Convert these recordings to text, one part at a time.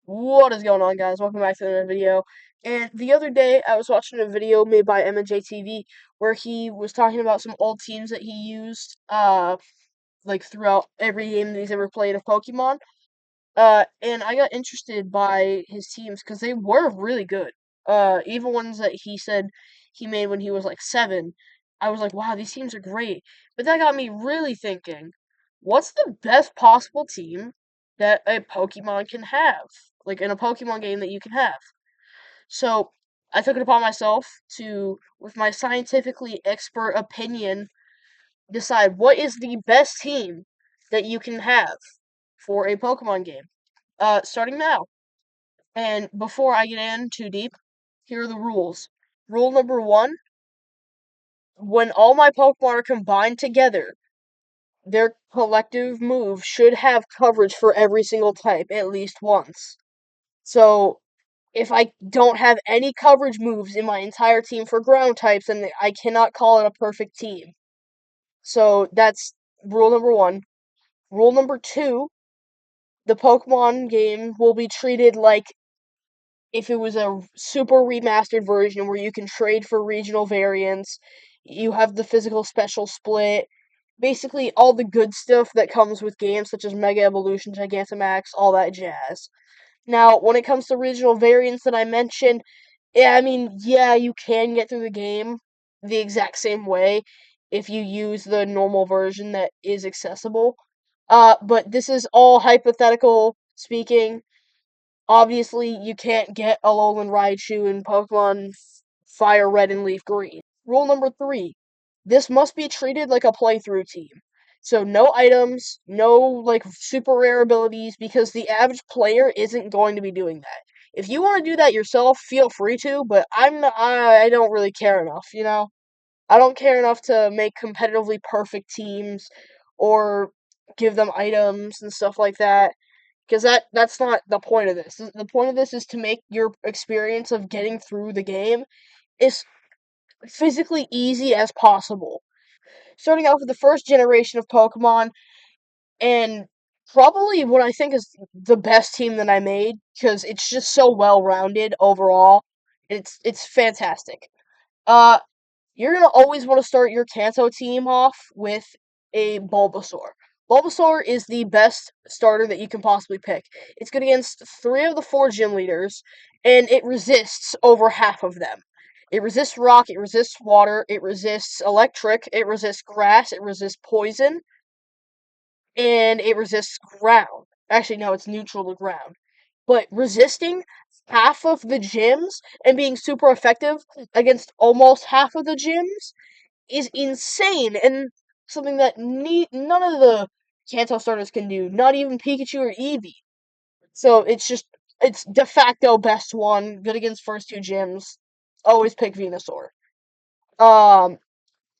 What is going on, guys? Welcome back to another video. And the other day, I was watching a video made by MNJTV where he was talking about some old teams that he used, like throughout every game that he's ever played of Pokemon. And I got interested by his teams because they were really good. Even ones that he said he made when he was like 7. I was like, wow, these teams are great. But that got me really thinking, what's the best possible team that a Pokemon can have? Like in a Pokemon game that you can have. So I took it upon myself to, with my scientifically expert opinion, decide what is the best team that you can have for a Pokemon game. Starting now. And before I get in too deep, here are the rules. Rule number 1, when all my Pokemon are combined together, their collective move should have coverage for every single type at least once. So, if I don't have any coverage moves in my entire team for ground types, then I cannot call it a perfect team. So, that's rule number 1. Rule number 2, the Pokemon game will be treated like if it was a super remastered version where you can trade for regional variants, you have the physical special split, basically all the good stuff that comes with games such as Mega Evolution, Gigantamax, all that jazz. Now, when it comes to regional variants that I mentioned, yeah, I mean, yeah, you can get through the game the exact same way if you use the normal version that is accessible. But this is all hypothetical speaking. Obviously, you can't get Alolan Raichu in Pokemon Fire Red and Leaf Green. Rule number 3, this must be treated like a playthrough team. So no items, no like super rare abilities, because the average player isn't going to be doing that. If you want to do that yourself, feel free to, but I don't really care enough, you know? I don't care enough to make competitively perfect teams or give them items and stuff like that because that's not the point of this. The point of this is to make your experience of getting through the game as physically easy as possible. Starting out with the first generation of Pokemon, and probably what I think is the best team that I made because it's just so well rounded overall. It's fantastic. Uh, you're gonna always want to start your Kanto team off with a Bulbasaur. Bulbasaur is the best starter that you can possibly pick. It's good against 3 of the 4 gym leaders, and it resists over half of them. It resists rock, it resists water, it resists electric, it resists grass, it resists poison, and it resists ground. Actually, no, it's neutral to ground. But resisting half of the gyms and being super effective against almost half of the gyms is insane and something that none of the Kanto starters can do, not even Pikachu or Eevee. So it's de facto best one, good against first 2 gyms. Always pick Venusaur. Um,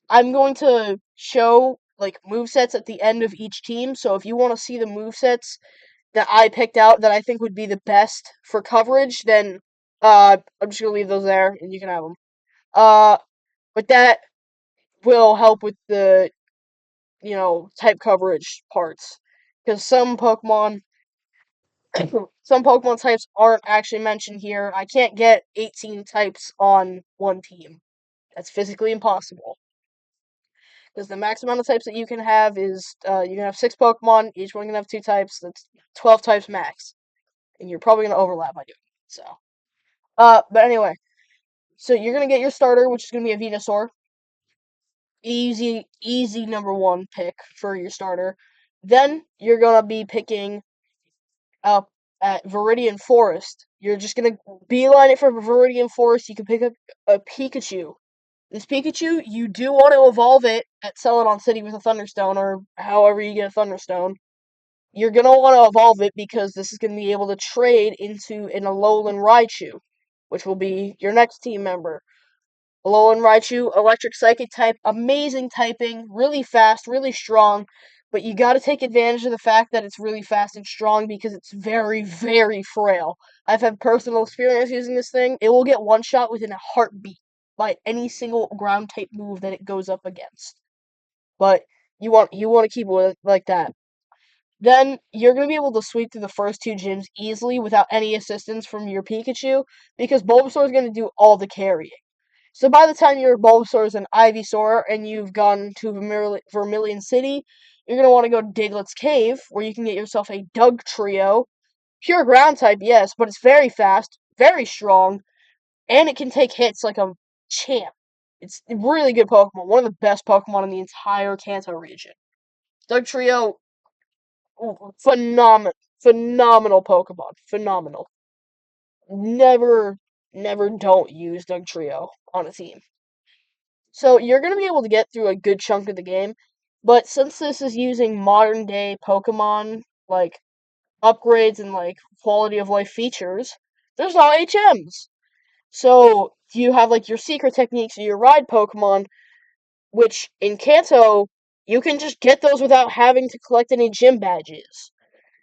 I'm going to show like movesets at the end of each team, so if you want to see the movesets that I picked out that I think would be the best for coverage, then I'm just gonna leave those there and you can have them. Uh, but that will help with the type coverage parts. Because some Pokemon types aren't actually mentioned here. I can't get 18 types on one team. That's physically impossible. Because the max amount of types that you can have is, you can have 6 Pokemon, each one can have 2 types, that's 12 types max. And you're probably going to overlap by doing it, so. But anyway, so you're going to get your starter, which is going to be a Venusaur. Easy number 1 pick for your starter. Then you're going to be picking up at Viridian Forest. You're just gonna beeline it for Viridian Forest. You can pick up a Pikachu. This Pikachu, you do want to evolve it at Celadon City with a Thunderstone, or however you get a Thunderstone. You're gonna want to evolve it because this is gonna be able to trade into an Alolan Raichu, which will be your next team member. Alolan Raichu, electric psychic type, amazing typing, really fast, really strong, but you gotta take advantage of the fact that it's really fast and strong because it's very, very frail. I've had personal experience using this thing. It will get one shot within a heartbeat by any single ground type move that it goes up against. But you want to keep it like that. then you're going to be able to sweep through the first two gyms easily without any assistance from your Pikachu, because Bulbasaur is going to do all the carrying. So by the time your Bulbasaur is an Ivysaur and you've gone to Vermilion City, you're going to want to go to Diglett's Cave, where you can get yourself a Dugtrio. Pure ground type, yes, but it's very fast, very strong, and it can take hits like a champ. It's a really good Pokemon, one of the best Pokemon in the entire Kanto region. Dugtrio, phenomenal Pokemon, phenomenal. Never, never don't use Dugtrio on a team. So you're going to be able to get through a good chunk of the game, but since this is using modern day Pokemon, like upgrades and like quality of life features, there's no HMs. So you have like your secret techniques or your ride Pokemon, which in Kanto, you can just get those without having to collect any gym badges.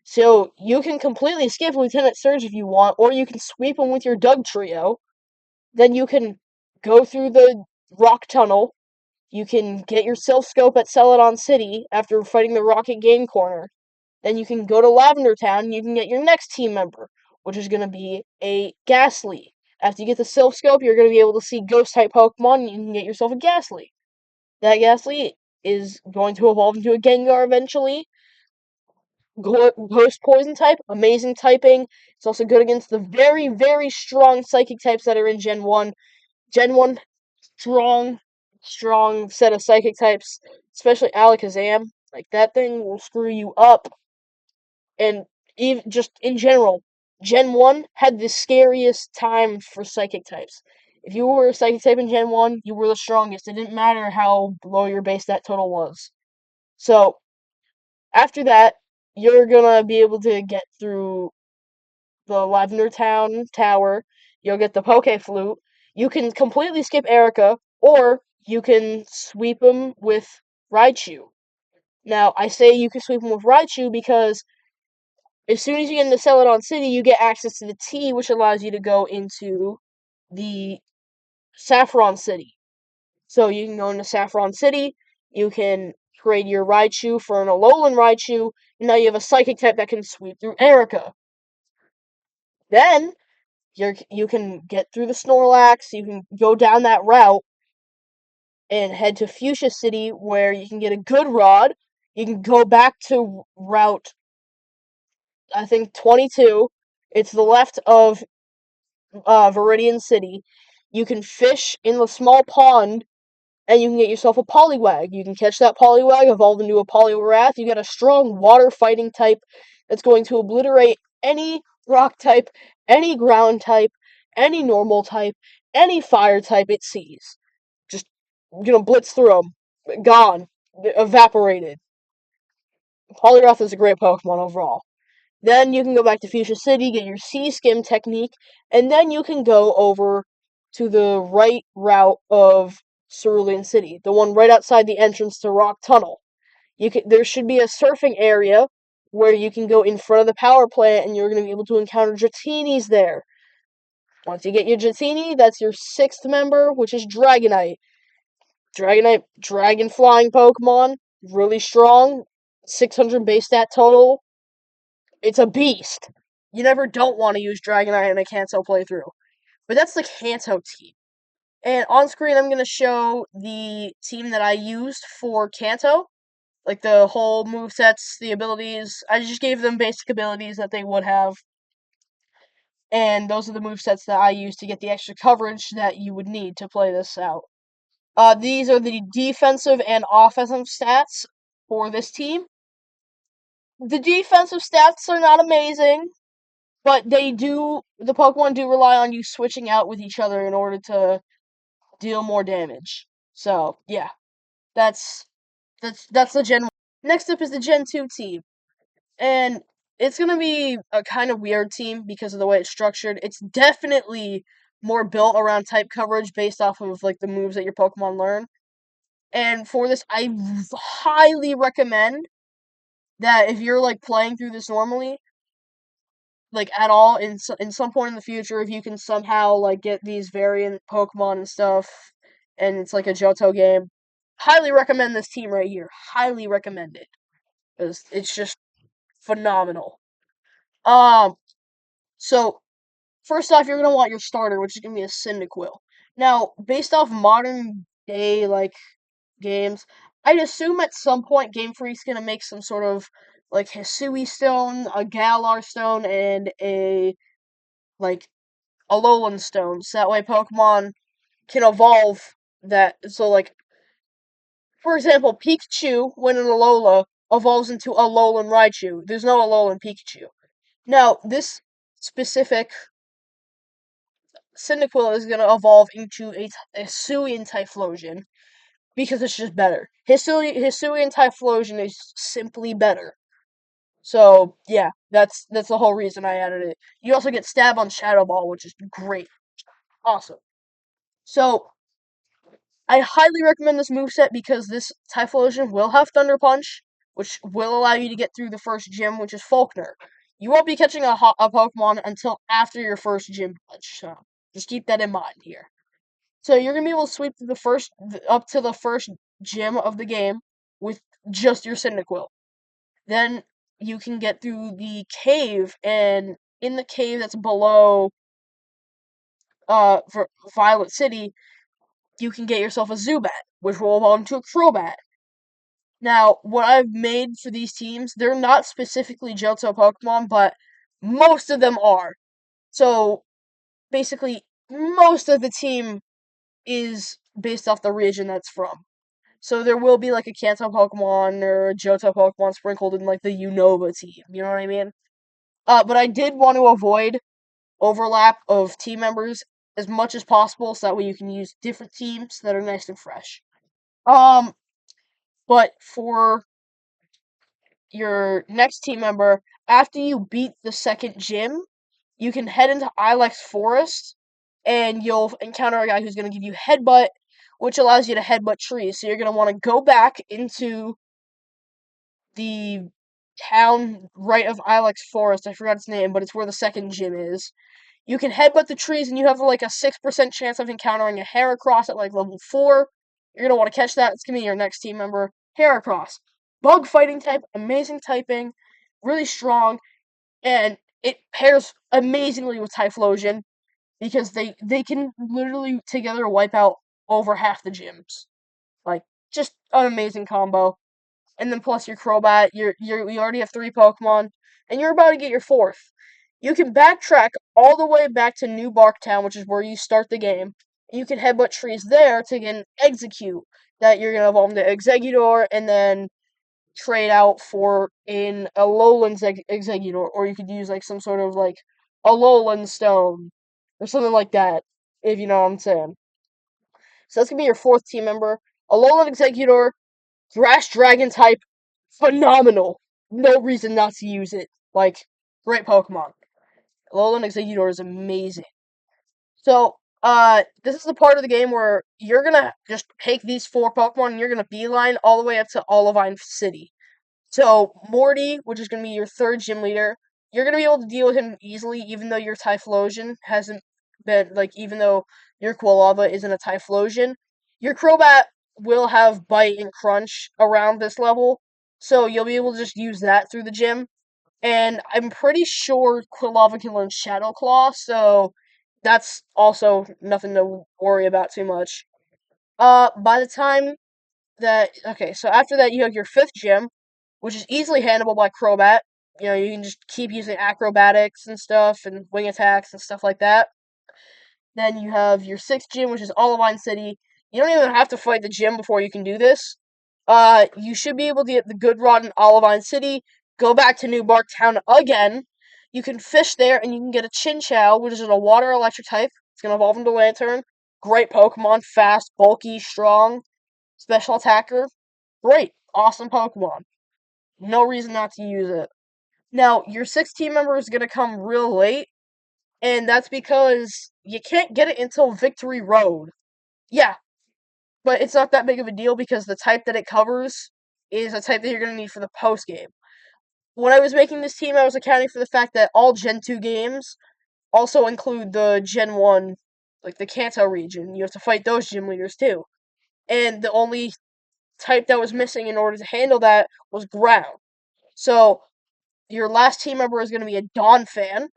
So you can completely skip Lieutenant Surge if you want, or you can sweep them with your Dugtrio. Then you can go through the rock tunnel. You can get your Silph Scope at Celadon City after fighting the Rocket Game Corner. Then you can go to Lavender Town and you can get your next team member, which is going to be a Ghastly. After you get the Silph Scope, you're going to be able to see Ghost-type Pokemon and you can get yourself a Ghastly. That Ghastly is going to evolve into a Gengar eventually. Ghost Poison type, amazing typing. It's also good against the very, very strong Psychic types that are in Gen 1. Gen 1, strong set of Psychic types, especially Alakazam. Like, that thing will screw you up. And even just in general, Gen 1 had the scariest time for Psychic types. If you were a Psychic type in Gen 1, you were the strongest. It didn't matter how low your base stat total was. So, after that, you're gonna be able to get through the Lavender Town Tower. You'll get the Poke Flute. You can completely skip Erica, or you can sweep them with Raichu. Now, I say you can sweep them with Raichu because as soon as you get into Celadon City, you get access to the T, which allows you to go into the Saffron City. So you can go into Saffron City, you can trade your Raichu for an Alolan Raichu, and now you have a Psychic type that can sweep through Erica. Then, you can get through the Snorlax, you can go down that route, and head to Fuchsia City, where you can get a good rod. You can go back to Route, I think, 22. It's the left of Viridian City. You can fish in the small pond, and you can get yourself a Poliwag. You can catch that Poliwag, evolve into a Poliwrath. You get a strong water fighting type that's going to obliterate any rock type, any ground type, any normal type, any fire type it sees. Just, blitz through them. Gone. Evaporated. Poliwrath is a great Pokemon overall. Then you can go back to Fuchsia City, get your Sea Skim technique, and then you can go over to the right route of Cerulean City, the one right outside the entrance to Rock Tunnel. There should be a surfing area where you can go in front of the power plant, and you're going to be able to encounter Dratinis there. Once you get your Dratini, that's your sixth member, which is Dragonite. Dragonite, dragon flying Pokemon, really strong, 600 base stat total. It's a beast. You never don't want to use Dragonite in a Kanto playthrough. But that's the Kanto team. And on screen, I'm going to show the team that I used for Kanto. Like the whole movesets, the abilities. I just gave them basic abilities that they would have. And those are the movesets that I used to get the extra coverage that you would need to play this out. These are the defensive and offensive stats for this team. The defensive stats are not amazing, but the Pokemon do rely on you switching out with each other in order to deal more damage. So, yeah. That's the Gen 1. Next up is the Gen 2 team. And it's going to be a kind of weird team because of the way it's structured. It's definitely more built around type coverage based off of like the moves that your Pokemon learn. And for this, I highly recommend that if you're like playing through this normally, like at all in some point in the future, if you can somehow like get these variant Pokemon and stuff, and it's like a Johto game, highly recommend this team right here. Highly recommend it because it's just phenomenal. Um, so first off, you're gonna want your starter, which is gonna be a Cyndaquil. Now, based off modern day games, I'd assume at some point Game Freak's gonna make some sort of Hisui Stone, a Galar Stone, and like Alolan Stone. So that way Pokemon can evolve that. So for example, Pikachu, when in Alola, evolves into Alolan Raichu. There's no Alolan Pikachu. Now, this specific Cyndaquil is going to evolve into a Hisuian Typhlosion because it's just better. Hisuian Typhlosion is simply better. So, yeah, that's the whole reason I added it. You also get Stab on Shadow Ball, which is great. Awesome. So, I highly recommend this moveset because this Typhlosion will have Thunder Punch, which will allow you to get through the first gym, which is Faulkner. You won't be catching a Pokemon until after your first gym punch, so just keep that in mind here. So you're gonna be able to sweep through up to the first gym of the game with just your Cyndaquil. Then you can get through the cave, and in the cave that's below for Violet City, you can get yourself a Zubat, which will evolve into a Crobat. Now, what I've made for these teams, they're not specifically Johto Pokemon, but most of them are. So, basically, most of the team is based off the region that's from. So there will be like a Kanto Pokemon or a Johto Pokemon sprinkled in like the Unova team. You know what I mean? But I did want to avoid overlap of team members as much as possible, so that way you can use different teams that are nice and fresh. Um, but for your next team member, after you beat the second gym, you can head into Ilex Forest, and you'll encounter a guy who's going to give you Headbutt, which allows you to headbutt trees. So you're going to want to go back into the town right of Ilex Forest. I forgot its name, but it's where the second gym is. You can headbutt the trees, and you have like a 6% chance of encountering a Heracross at like level 4. You're going to want to catch that. It's going to be your next team member, Heracross. Bug fighting type, amazing typing, really strong, and it pairs amazingly with Typhlosion because they can literally together wipe out over half the gyms. Like, just an amazing combo. And then plus your Crobat, you already have 3 Pokemon, and you're about to get your 4th. You can backtrack all the way back to New Barktown, which is where you start the game. You can headbutt trees there to get an Execute that you're gonna evolve into Exeggutor, and then trade out for in Alolan Exeggutor, or you could use like some sort of like Alolan Stone or something like that, if you know what I'm saying. So that's gonna be your 4th team member. Alolan Exeggutor, Grass Dragon type, phenomenal. No reason not to use it. Like, great Pokemon. Alolan Exeggutor is amazing. So, this is the part of the game where you're gonna just take these 4 Pokemon and you're gonna beeline all the way up to Olivine City. So, Morty, which is going to be your 3rd gym leader, you're going to be able to deal with him easily, even though your Typhlosion hasn't been, even though your Quilava isn't a Typhlosion. Your Crobat will have Bite and Crunch around this level, so you'll be able to just use that through the gym. And I'm pretty sure Quilava can learn Shadow Claw, so that's also nothing to worry about too much. By the time okay, so after that you have your 5th gym, which is easily handleable by Crobat. You know, you can just keep using acrobatics and stuff and wing attacks and stuff like that. Then you have your 6th gym, which is Olivine City. You don't even have to fight the gym before you can do this. You should be able to get the Good Rod in Olivine City, go back to New Bark Town again. You can fish there, and you can get a Chinchou, which is a water electric type. It's going to evolve into Lantern. Great Pokemon, fast, bulky, strong, special attacker. Great, awesome Pokemon. No reason not to use it. Now, your 6 team member is going to come real late, and that's because you can't get it until Victory Road. Yeah, but it's not that big of a deal because the type that it covers is a type that you're going to need for the post game. When I was making this team, I was accounting for the fact that all Gen 2 games also include the Gen 1, like the Kanto region. You have to fight those gym leaders too. And the only type that was missing in order to handle that was ground. So your last team member is going to be a Donphan,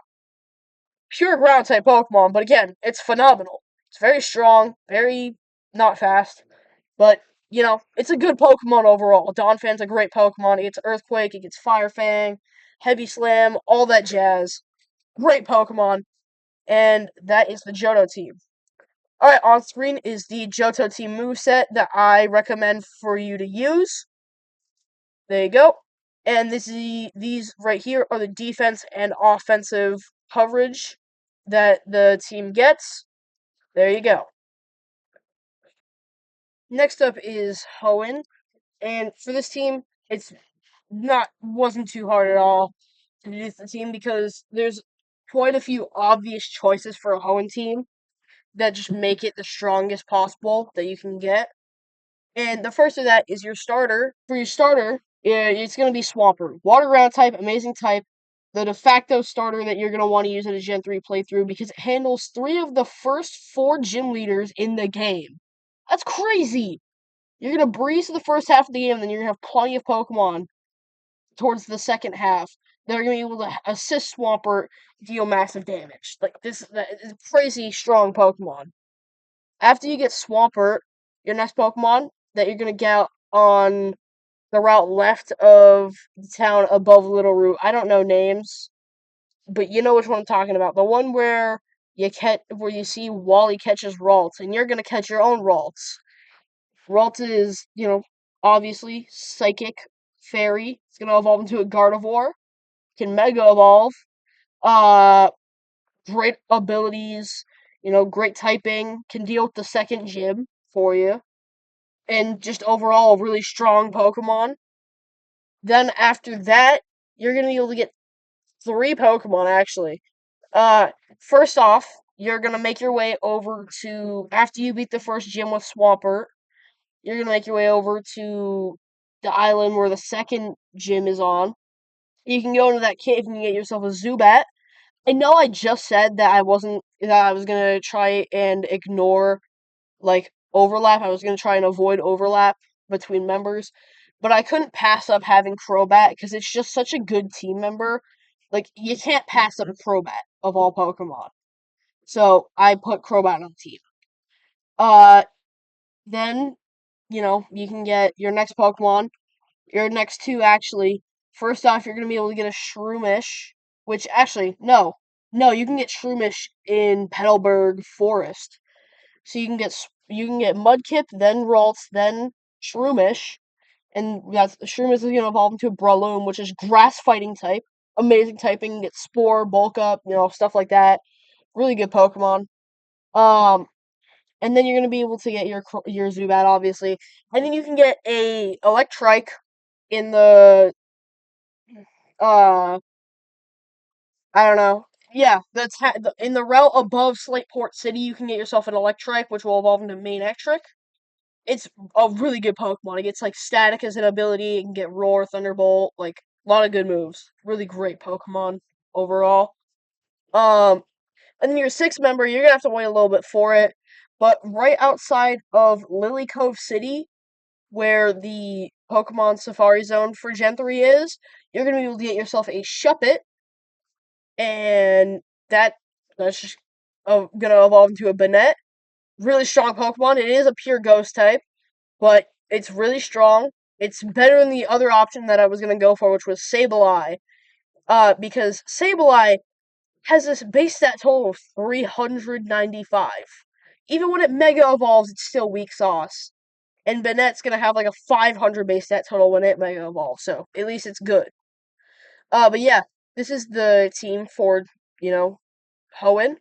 pure ground type Pokemon, but again, it's phenomenal. It's very strong, very not fast, but it's a good Pokemon overall. Donphan's a great Pokemon. It gets Earthquake, it gets Fire Fang, Heavy Slam, all that jazz. Great Pokemon, and that is the Johto team. Alright, on screen is the Johto team moveset that I recommend for you to use. There you go. And these right here are the defense and offensive coverage that the team gets. There you go. Next up is Hoenn. And for this team, wasn't too hard at all to do the team because there's quite a few obvious choices for a Hoenn team that just make it the strongest possible that you can get. And the first of that is your starter. For your starter, it's going to be Swampert. Water ground type, amazing type. The de facto starter that you're going to want to use in a Gen 3 playthrough because it handles 3 of the first 4 gym leaders in the game. That's crazy! You're going to breeze to the first half of the game, and then you're going to have plenty of Pokemon towards the second half that are going to be able to assist Swampert deal massive damage. Like, that is crazy strong Pokemon. After you get Swampert, your next Pokemon that you're going to get on the route left of the town above Little Root. I don't know names, but you know which one I'm talking about. The one where you see Wally catches Ralts, and you're gonna catch your own Ralts. Ralts is, obviously psychic fairy. It's gonna evolve into a Gardevoir. Can Mega Evolve. Uh, Great abilities. Great typing. Can deal with the second gym for you, and just overall a really strong Pokemon. Then after that, you're gonna be able to get 3 Pokemon actually. Uh, First off, you're gonna make your way over to after you beat the first gym with Swampert. You're gonna make your way over to the island where the second gym is on. You can go into that cave and get yourself a Zubat. I know I just said that I was gonna try and ignore like overlap. I was gonna try and avoid overlap between members, but I couldn't pass up having Crobat because it's just such a good team member. Like you can't pass up Crobat of all Pokemon. So I put Crobat on the team. Uh, then you can get your next Pokemon. Your next 2 actually. First off, you're gonna be able to get a Shroomish, which actually no, you can get Shroomish in Petalburg Forest. So you can get Mudkip, then Ralts, then Shroomish, and Shroomish is gonna evolve into a Breloom, which is grass fighting type. Amazing typing, get Spore, Bulk Up, stuff like that. Really good Pokemon. Um, and then you're gonna be able to get your Zubat, obviously, and then you can get a Electrike in the uh I don't know. Yeah, in the route above Slateport City, you can get yourself an Electrike, which will evolve into Manectric. It's a really good Pokemon. It gets like Static as an ability. It can get Roar, Thunderbolt, like a lot of good moves. Really great Pokemon overall. Um, and then your 6th member, you're gonna have to wait a little bit for it. But right outside of Lily Cove City, where the Pokemon Safari Zone for Gen 3 is, you're gonna be able to get yourself a Shuppet, and that's just gonna evolve into a Banette. Really strong Pokemon. It is a pure Ghost type, but it's really strong. It's better than the other option that I was gonna go for, which was Sableye. Because Sableye has this base stat total of 395. Even when it Mega Evolves, it's still weak sauce. And Banette's gonna have like a 500 base stat total when it Mega Evolves, so at least it's good. But yeah, this is the team for, Hoenn.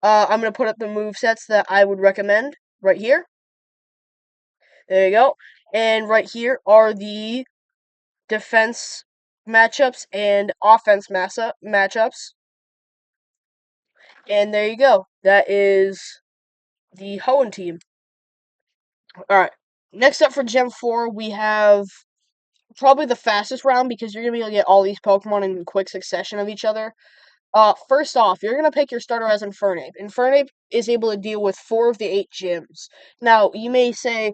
I'm gonna put up the move sets that I would recommend right here. There you go. And right here are the defense matchups and offense matchups. And there you go. That is the Hoenn team. Alright. Next up for Gen 4, we have probably the fastest round because you're going to be able to get all these Pokemon in quick succession of each other. First off, you're going to pick your starter as Infernape. Infernape is able to deal with 4 of the 8 gyms. Now, you may say,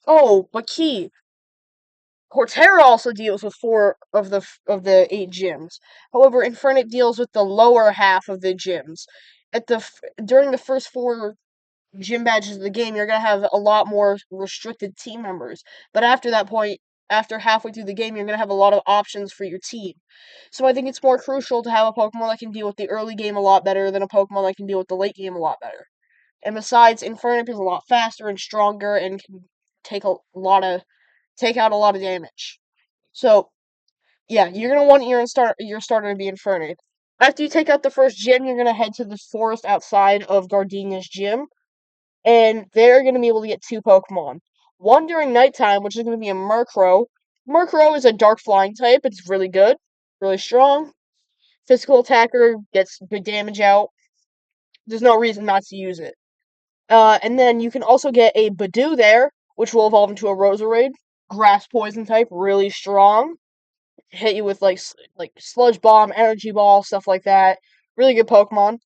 oh, but Key, Cortera also deals with 4 of the 8 gyms. However, Infernape deals with the lower half of the gyms. During the first 4 gym badges of the game, you're gonna have a lot more restricted team members. But after that point, after halfway through the game, you're gonna have a lot of options for your team. So I think it's more crucial to have a Pokemon that can deal with the early game a lot better than a Pokemon that can deal with the late game a lot better. And besides, Infernape is a lot faster and stronger and can take out a lot of damage. So yeah, you're gonna want your starter to be Infernape. After you take out the first gym, you're gonna head to the forest outside of Gardenia's gym, and they're going to be able to get 2 Pokemon. One during nighttime, which is going to be a Murkrow. Murkrow is a dark flying type. It's really good, really strong. Physical attacker, gets good damage out. There's no reason not to use it. And then you can also get a Badoo there, which will evolve into a Roserade. Grass poison type, really strong. Hit you with like Sludge Bomb, Energy Ball, stuff like that. Really good Pokemon.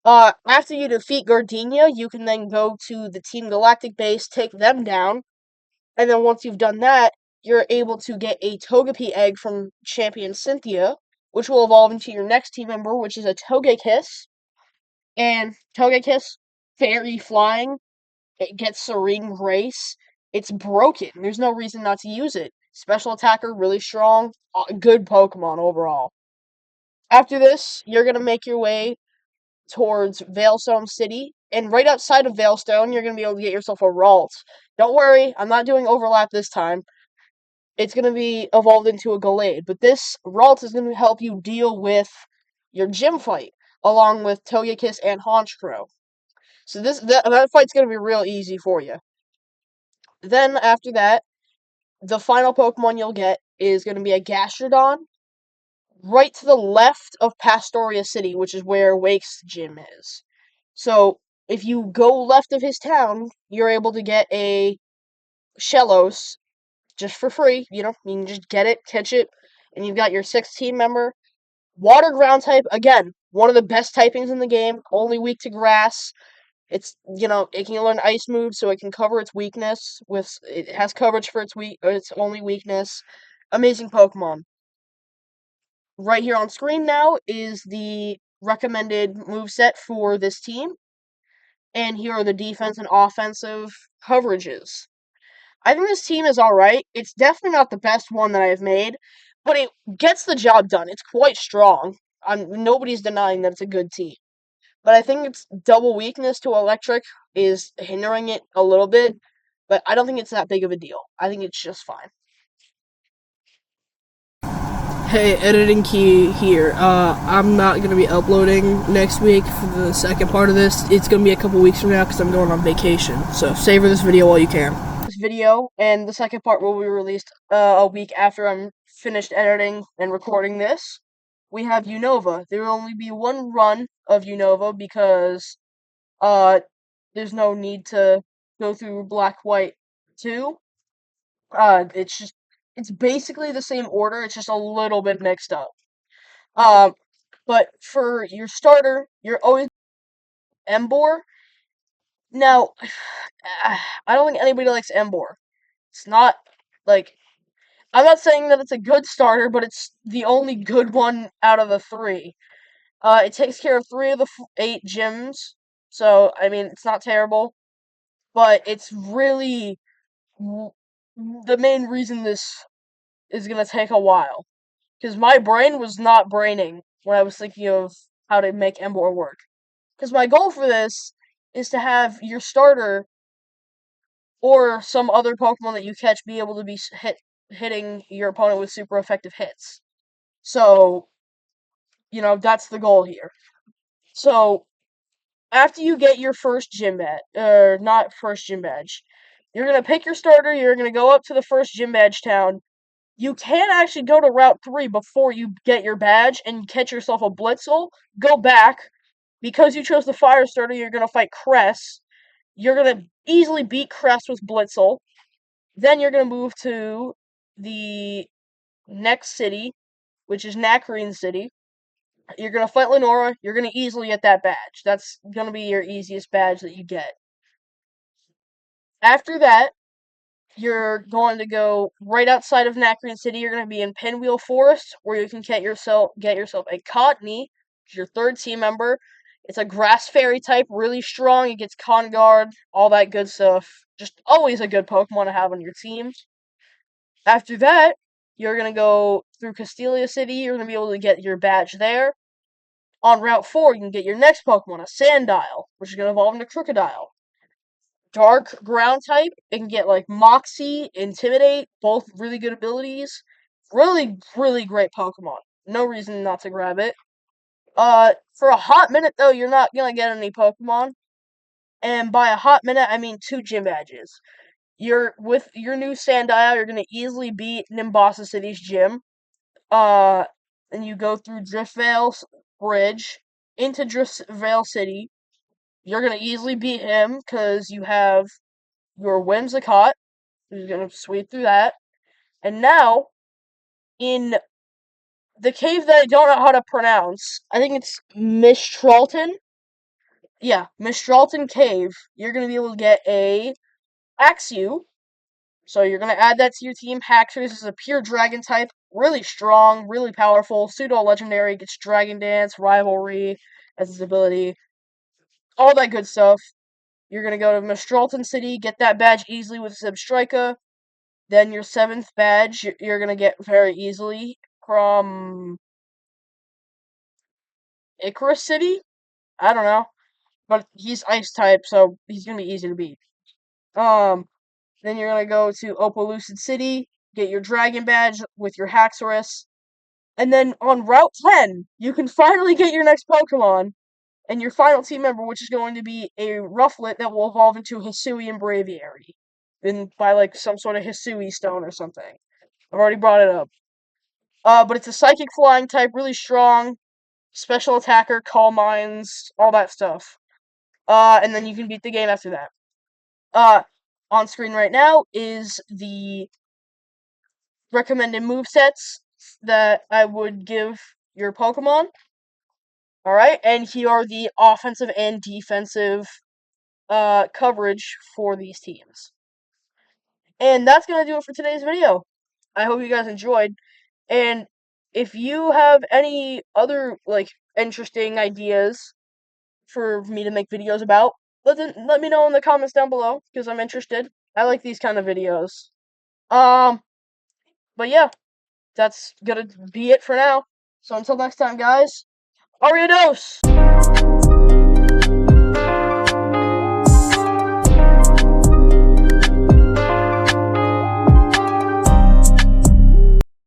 After you defeat Gardenia, you can then go to the Team Galactic base, take them down, and then once you've done that, you're able to get a Togepi egg from Champion Cynthia, which will evolve into your next team member, which is a Togekiss. And Togekiss, fairy flying, it gets Serene Grace. It's broken. There's no reason not to use it. Special attacker, really strong, good Pokemon overall. After this, you're gonna make your way towards Veilstone City, and right outside of Veilstone, you're going to be able to get yourself a Ralt. Don't worry, I'm not doing overlap this time. It's going to be evolved into a Gallade, but this Ralt is going to help you deal with your gym fight, along with Togekiss and Honchkrow. So that fight's going to be real easy for you. Then, after that, the final Pokemon you'll get is going to be a Gastrodon, right to the left of Pastoria City, which is where Wake's gym is. So if you go left of his town, you're able to get a Shellos just for free. You know, you can just get it, catch it, and you've got your 6 team member. Water ground type, again, one of the best typings in the game, only weak to grass. It can learn Ice Moves, so it can cover its weakness. It has coverage for its only weakness. Amazing Pokemon. Right here on screen now is the recommended moveset for this team. And here are the defense and offensive coverages. I think this team is alright. It's definitely not the best one that I've made, but it gets the job done. It's quite strong. Nobody's denying that it's a good team. But I think its double weakness to electric is hindering it a little bit, but I don't think it's that big of a deal. I think it's just fine. Hey, editing key here. I'm not going to be uploading next week for the second part of this. It's going to be a couple weeks from now because I'm going on vacation. So savor this video while you can. This video and the second part will be released a week after I'm finished editing and recording this. We have Unova. There will only be one run of Unova because there's no need to go through Black White 2. It's basically the same order, it's just a little bit mixed up. But for your starter, you're always Emboar. Now, I don't think anybody likes Emboar. It's not, like, I'm not saying that it's a good starter, but it's the only good one out of the 3. It takes care of 3 of the 8 gyms, so, I mean, it's not terrible, but it's really the main reason this is gonna take a while. Because my brain was not braining when I was thinking of how to make Emboar work. Because my goal for this is to have your starter or some other Pokemon that you catch be able to be hitting your opponent with super effective hits. So, that's the goal here. So, after you get your first gym badge, or not first gym badge, you're gonna pick your starter, you're gonna go up to the first gym badge town. You can actually go to Route 3 before you get your badge and catch yourself a Blitzel. Go back. Because you chose the Fire Starter, you're gonna fight Cress. You're gonna easily beat Cress with Blitzel. Then you're gonna move to the next city, which is Nacrene City. You're gonna fight Lenora. You're gonna easily get that badge. That's gonna be your easiest badge that you get. After that, you're going to go right outside of Nacreon City. You're going to be in Pinwheel Forest, where you can get yourself a Cottonee, which is your third team member. It's a Grass Fairy type, really strong. It gets Con Guard, all that good stuff. Just always a good Pokemon to have on your team. After that, you're going to go through Castelia City. You're going to be able to get your badge there. On Route 4, you can get your next Pokemon, a Sandile, which is going to evolve into Crocodile. Dark ground type, it can get like Moxie, Intimidate, both really good abilities. Really, really great Pokemon. No reason not to grab it. For a hot minute though, you're not gonna get any Pokemon. And by a hot minute, I mean 2 gym badges. With your new Sandile, you're gonna easily beat Nimbasa City's gym. Uh, and you go through Driftvale Bridge into Driftvale City. You're gonna easily beat him because you have your Whimsicott, who's gonna sweep through that. And now, in the cave that I don't know how to pronounce, I think it's Mistralton. Yeah, Mistralton Cave. You're gonna be able to get a Axew. So you're gonna add that to your team. Haxorus is a pure dragon type, really strong, really powerful, pseudo legendary, gets Dragon Dance, Rivalry as his ability, all that good stuff. You're gonna go to Mistralton City, get that badge easily with Zebstrika. Then your 7th badge, you're gonna get very easily from Icarus City? I don't know. But he's ice type, so he's gonna be easy to beat. Then you're gonna go to Opaloosid City, get your Dragon Badge with your Haxorus. And then on Route 10, you can finally get your next Pokemon and your final team member, which is going to be a Rufflet that will evolve into Hisuian Braviary. By like some sort of Hisui stone or something. I've already brought it up. But it's a Psychic Flying type, really strong, special attacker, Calm Minds, all that stuff. And then you can beat the game after that. On screen right now is the recommended movesets that I would give your Pokemon. Alright, and here are the offensive and defensive coverage for these teams. And that's going to do it for today's video. I hope you guys enjoyed. And if you have any other, like, interesting ideas for me to make videos about, let me know in the comments down below, because I'm interested. I like these kind of videos. But yeah, that's gonna be it for now. So until next time, guys, Ariados!